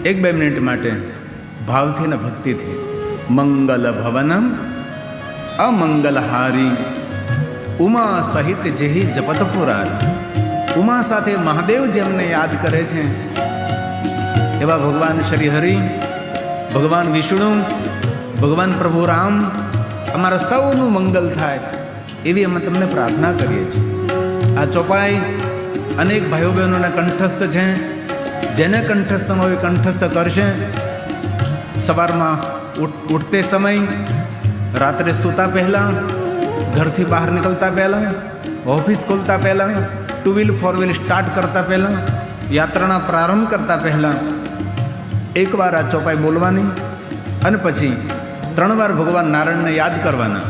1-2 minute માટે ભાવથી ને ભક્તિથી મંગલ ભવનમ અમંગલહારી ઉમા સહિત જેહી જપત પુરારી. ઉમા સાથે મહાદેવ જેમને યાદ કરે છે એવા ભગવાન શ્રી હરિ, ભગવાન વિષ્ણુ, ભગવાન પ્રભુ રામ, અમારા સૌનું મંગલ થાય એવી અમે તમને પ્રાર્થના કરીએ છીએ. આ ચોપાઈ અનેક ભાઈઓ બહેનોના કંઠસ્થ છે. જેને કંઠસ્થ ન હોય કંઠસ્થ કરશે. સવારમાં ઉઠતે સમય, રાત્રે સૂતા પહેલાં, ઘરથી બહાર નીકળતા પહેલાં, ઓફિસ ખોલતા પહેલાં, 2 વ્હીલ 4 વ્હીલ સ્ટાર્ટ કરતા પહેલાં, યાત્રાના પ્રારંભ કરતા પહેલાં એકવાર આ ચોપાઈ બોલવાની અને પછી 3 વાર ભગવાન નારાયણને યાદ કરવાના.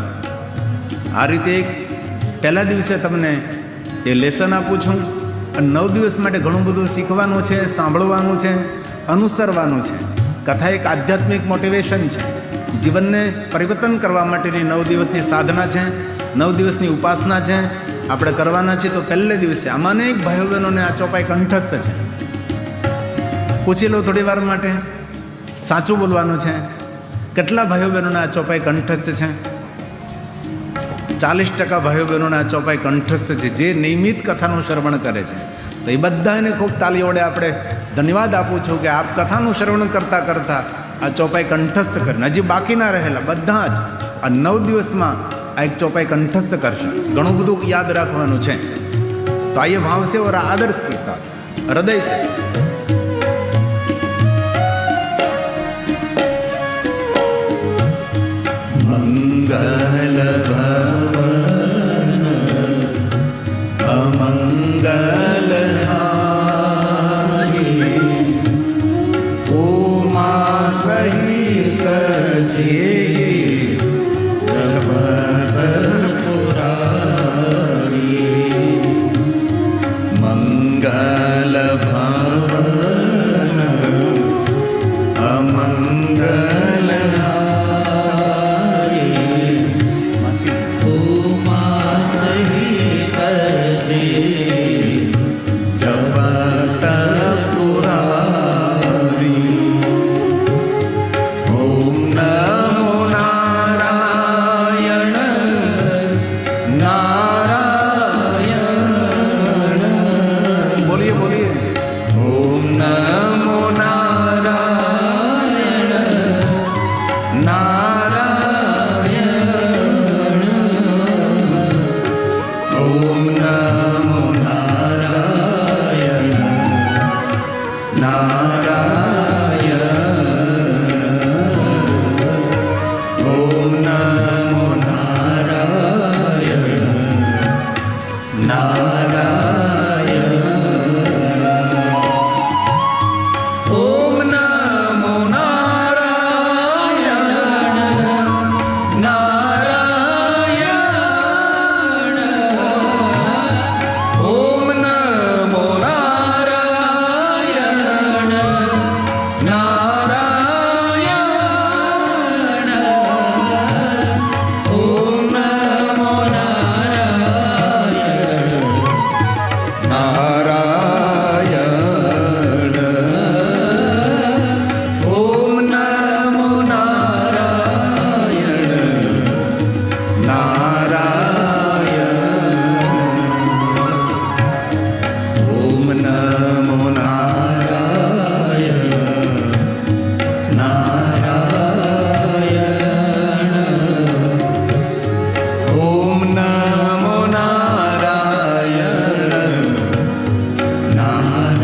આ રીતે પહેલા દિવસે તમને એ લેસન આપું છું અને 9 દિવસ માટે ઘણું બધું શીખવાનું છે, સાંભળવાનું છે, અનુસરવાનું છે. કથા એક આધ્યાત્મિક મોટિવેશન છે. જીવનને પરિવર્તન કરવા માટેની 9 દિવસની સાધના છે, 9 દિવસની ઉપાસના છે. આપણે કરવાના છીએ. તો પહેલે દિવસે આમાં અનેક ભાઈઓ બહેનોને આ ચોપાઈ કંઠસ્થ છે. પૂછી લો થોડી વાર માટે, સાચું બોલવાનું છે. કેટલા ભાઈઓ બહેનોને આ ચોપાઈ કંઠસ્થ છે? 40% ભાઈઓ બહેનોને આ ચોપાઈ કંઠસ્થ છે, જે નિયમિત કથાનું શ્રવણ કરે છે. તો એ બધાને ખૂબ તાળી વડે આપણે ધન્યવાદ આપું છું કે આપ કથાનું શ્રવણ કરતાં કરતાં આ ચોપાઈ કંઠસ્થ કરીને હજી બાકીના રહેલા બધા જ આ 9 દિવસમાં આ એક ચોપાઈ કંઠસ્થ કરશે. ઘણું બધું યાદ રાખવાનું છે. તો આइए भाव से और आदर के साथ, हृदय से मंगल भवन अमंगल हारी उमा सहित जेही जपत पुरारी. मंगल भवन अमंगल हारी उमा सहित जेही जपत पुरारी. ओम नमो नारायण नारायण. बोलिए बोलिए. ओम नमो नारायण नारायण. ओम नमो नारायण नारायण. ओम नमो नारायण नारायण. ओम नमो नारायण नारायण. ओम नमो नारायण नारायण. ओम नमो नारायण नारायण. ओम नमो नारायण नारायण. ओम नमो नारायण नारायण. ओम नमो नारायण नारायण.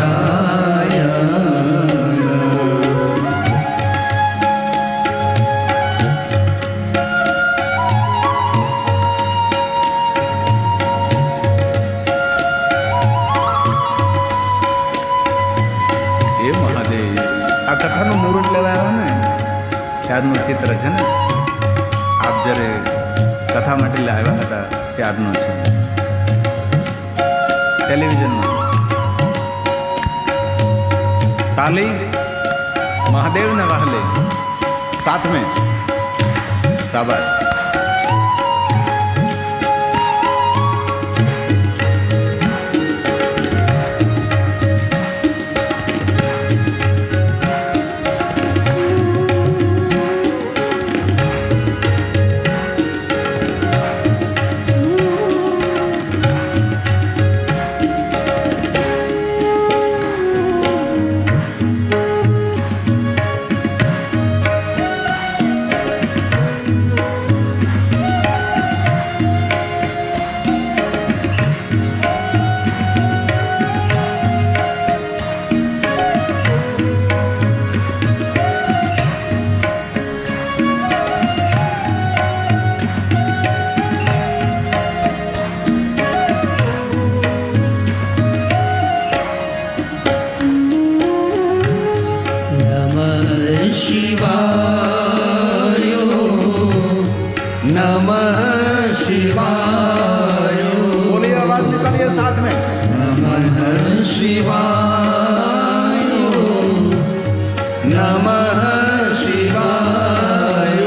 હે મહાદેવ, આ કથાનું મુહૂર્ત લેવા આવ્યા ને ત્યારનું ચિત્ર છે ને. આપ જ્યારે કથા માટે આવ્યા હતા ત્યારનું છે. ટેલિવિઝનમાં તાલી महादेव ने वाहले साथ में शाबाश. शिवाय नमः शिवाय। बोलिए, आवाज निकालिए साथ में। नमः शिवाय नमः शिवाय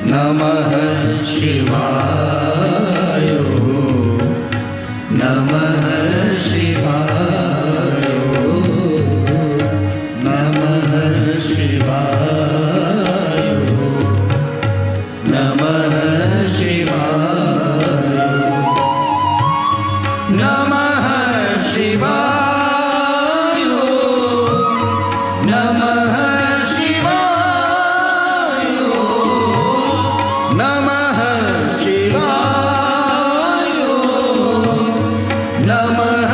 नमः शिवाय नमः शिवाय नमः शिवाय नमः शिवाय नमः शिवाय नमः शिवाय नमः शिवाय नमः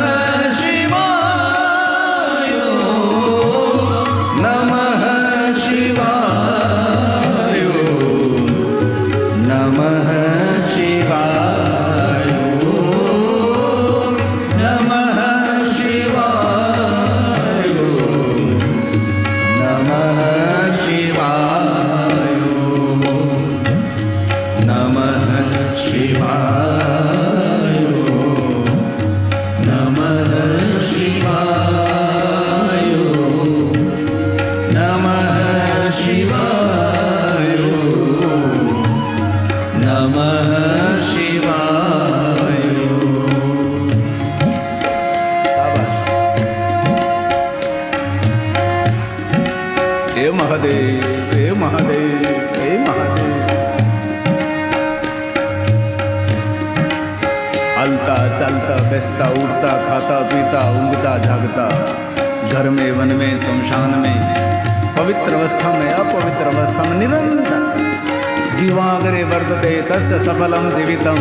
शिवाय नमः शिवाय नमः शिवाय नमः शिवाय नमः शिवाय नमः शिवाय नमः शिवाय नमः शिवाय नमः शिवाय। हे महादेव, हे महादेव, हे महादेव। हलता चलता बेचता उठता खाता पीता ऊँगता जागता, घर में वन में शमशान में, पवित्र अवस्था में अपवित्र अवस्था में निरंतर दिवागरे वर्तते तस्य सफलम जीवितम।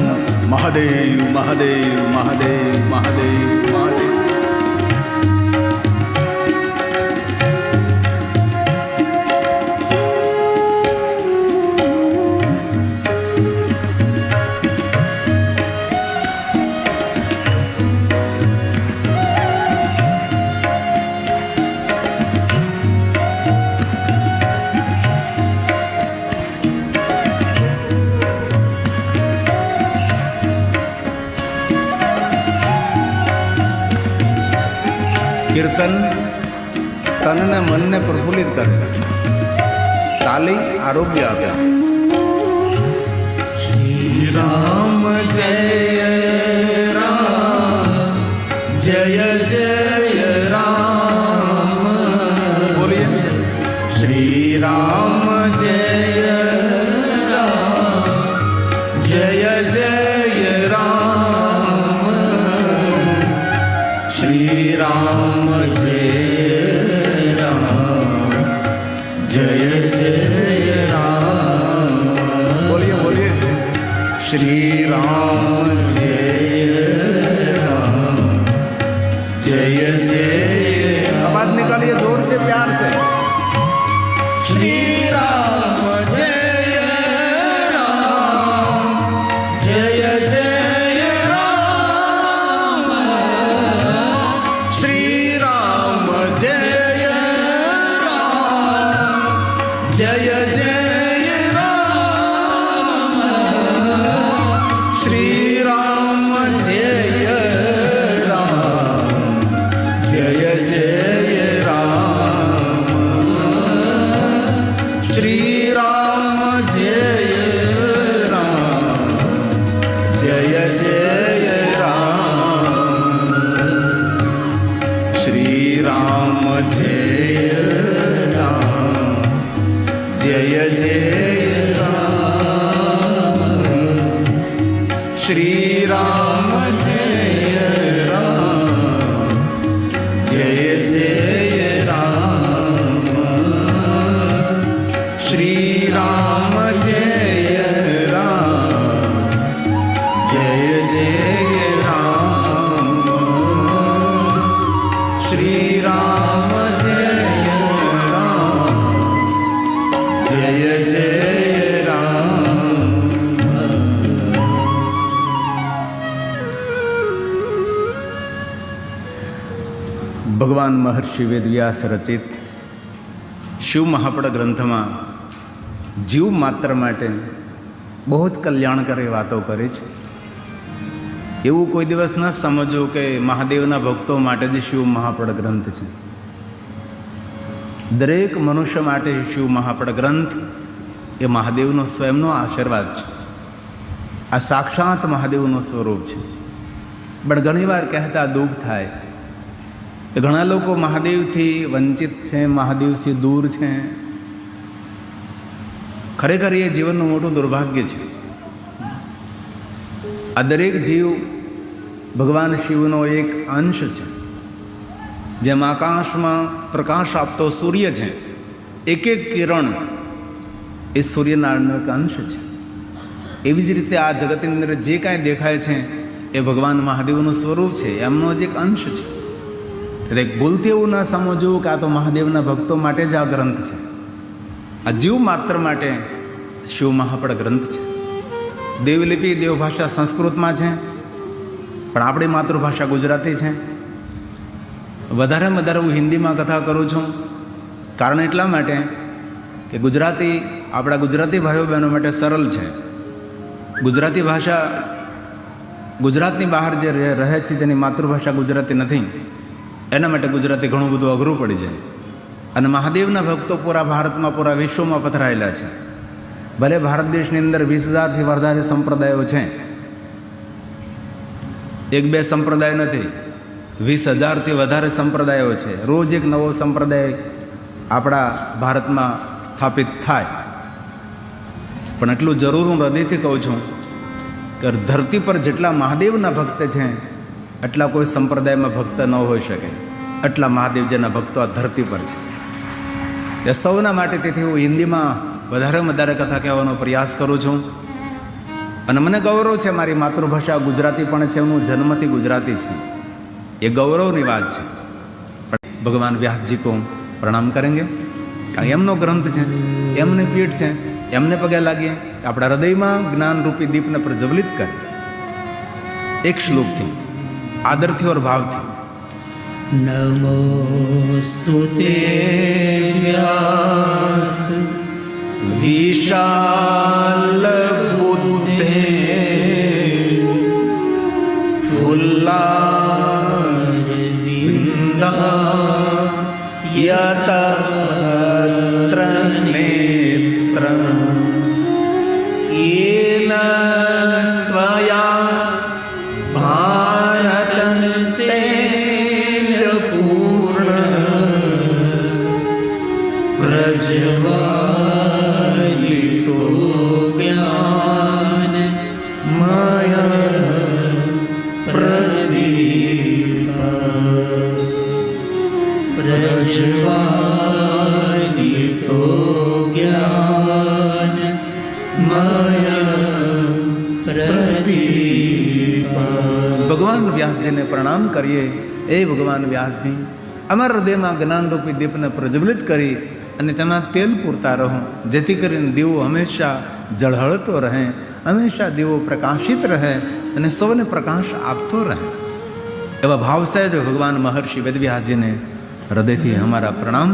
महादेव महादेव महादेव महादेव महादेव। कीर्तन तन ने मन ने प्रफुल्लित करे, ताली आरोग्य आप्या। श्री राम जय राम जय जय राम। बोलिए, श्री राम जय राम जय जय राम। श्री राम जय राम जय जय राम। बोलिए बोलिए, श्री राम जय राम जय जय। आवाज निकालिए जोर से प्यार से। श्री राम जय राम जय जय राम। श्री राम जय राम जय जय राम। श्री राम जय राम जय जय राम। श्री राम जय राम जय जय राम। श्री राम जय राम जय जय राम। श्री राम जय राम जय जय राम। श्री राम जय राम जय जय राम। श्री राम जय राम जय जय राम। भगवान महर्षि वेदव्यास रचित શિવ મહાપડ ગ્રંથમાં જીવ માત્ર માટે બહુ જ કલ્યાણકારી વાતો કરી છે. એવું કોઈ દિવસ ન સમજવું કે મહાદેવના ભક્તો માટે જ શિવ મહાપડ ગ્રંથ છે. દરેક મનુષ્ય માટે શિવ મહાપડ ગ્રંથ એ મહાદેવનો સ્વયંનો આશીર્વાદ છે. આ સાક્ષાત મહાદેવનું સ્વરૂપ છે. પણ ઘણીવાર કહેતા દુઃખ થાય કે ઘણા લોકો મહાદેવથી વંચિત છે, મહાદેવથી દૂર છે. ખરેખર એ જીવનનું મોટું દુર્ભાગ્ય છે. આ દરેક જીવ ભગવાન શિવનો એક અંશ છે. જેમ આકાશમાં પ્રકાશ આપતો સૂર્ય છે, એક એક કિરણ એ સૂર્યનારાયણનો એક અંશ છે. એવી જ રીતે આ જગતની અંદર જે કાંઈ દેખાય છે એ ભગવાન મહાદેવનું સ્વરૂપ છે, એમનો જ એક અંશ છે. એટલે ભૂલથી એવું ન સમજવું કે આ તો મહાદેવના ભક્તો માટે જ આ ગ્રંથ છે. આ જીવ માત્ર માટે શિવ મહાપડ ગ્રંથ છે. દેવલિપિ દેવભાષા સંસ્કૃતમાં છે, પણ આપણી માતૃભાષા ગુજરાતી છે. વધારેમાં વધારે હું હિન્દીમાં કથા કરું છું, કારણ એટલા માટે કે ગુજરાતી આપણા ગુજરાતી ભાઈઓ બહેનો માટે સરળ છે. ગુજરાતી ભાષા ગુજરાતની બહાર જે રહે છે, જેની માતૃભાષા ગુજરાતી નથી, એના માટે ગુજરાતી ઘણું બધું અઘરું પડી જાય. અને મહાદેવના ભક્તો પૂરા ભારતમાં, પૂરા વિશ્વમાં પથરાયેલા છે. ભલે ભારત દેશની અંદર 20,000થી વધારે સંપ્રદાયો છે, 1-2 સંપ્રદાય નથી, 20,000થી વધારે સંપ્રદાયો છે. રોજ એક નવો સંપ્રદાય આપણા ભારતમાં સ્થાપિત થાય. પણ એટલું જરૂર હું હૃદયથી કહું છું કે ધરતી પર જેટલા મહાદેવના ભક્ત છે એટલા કોઈ સંપ્રદાયમાં ભક્ત ન હોઈ શકે. એટલા મહાદેવજીના ભક્તો આ ધરતી પર છે. એ સૌના માટે તેથી હું હિન્દીમાં વધારે કથા કહેવાનો પ્રયાસ કરું છું. અને મને ગૌરવ છે, મારી માતૃભાષા ગુજરાતી પણ છે, હું જન્મથી ગુજરાતી છું. એ ગૌરવની વાત છે. પણ ભગવાન વ્યાસજી કો પ્રણામ કરેંગે, કારણ એમનો ગ્રંથ છે, એમની પીઠ છે, એમને પગે લાગીએ. આપણા હૃદયમાં જ્ઞાનરૂપી દીપને પ્રજ્વલિત કરે એક શ્લોકથી, આદરથી ઓર ભાવથી. નમોસ્તુતે વ્યાસ વિશાલ બુદ્ધે ફુલ્લારિંદા યતત્ર નેત્રં येन त्वया भारतं तेजपूर्ण प्रज्वलितो ज्ञान मया प्रदीप प्रज्वलितो ज्ञान ભગવાન વ્યાસજીને પ્રણામ કરીએ. એ ભગવાન વ્યાસજી, અમારા હૃદયમાં જ્ઞાનરૂપી દીપને પ્રજ્વલિત કરી અને તેમાં તેલ પૂરતા રહો, જેથી કરીને દીવો હંમેશા ઝળહળતો રહે, હંમેશા દીવો પ્રકાશિત રહે અને સૌને પ્રકાશ આપતો રહે. એવા ભાવ સહિત ભગવાન મહર્ષિ વેદવ્યાસજીને હૃદયથી અમારા પ્રણામ.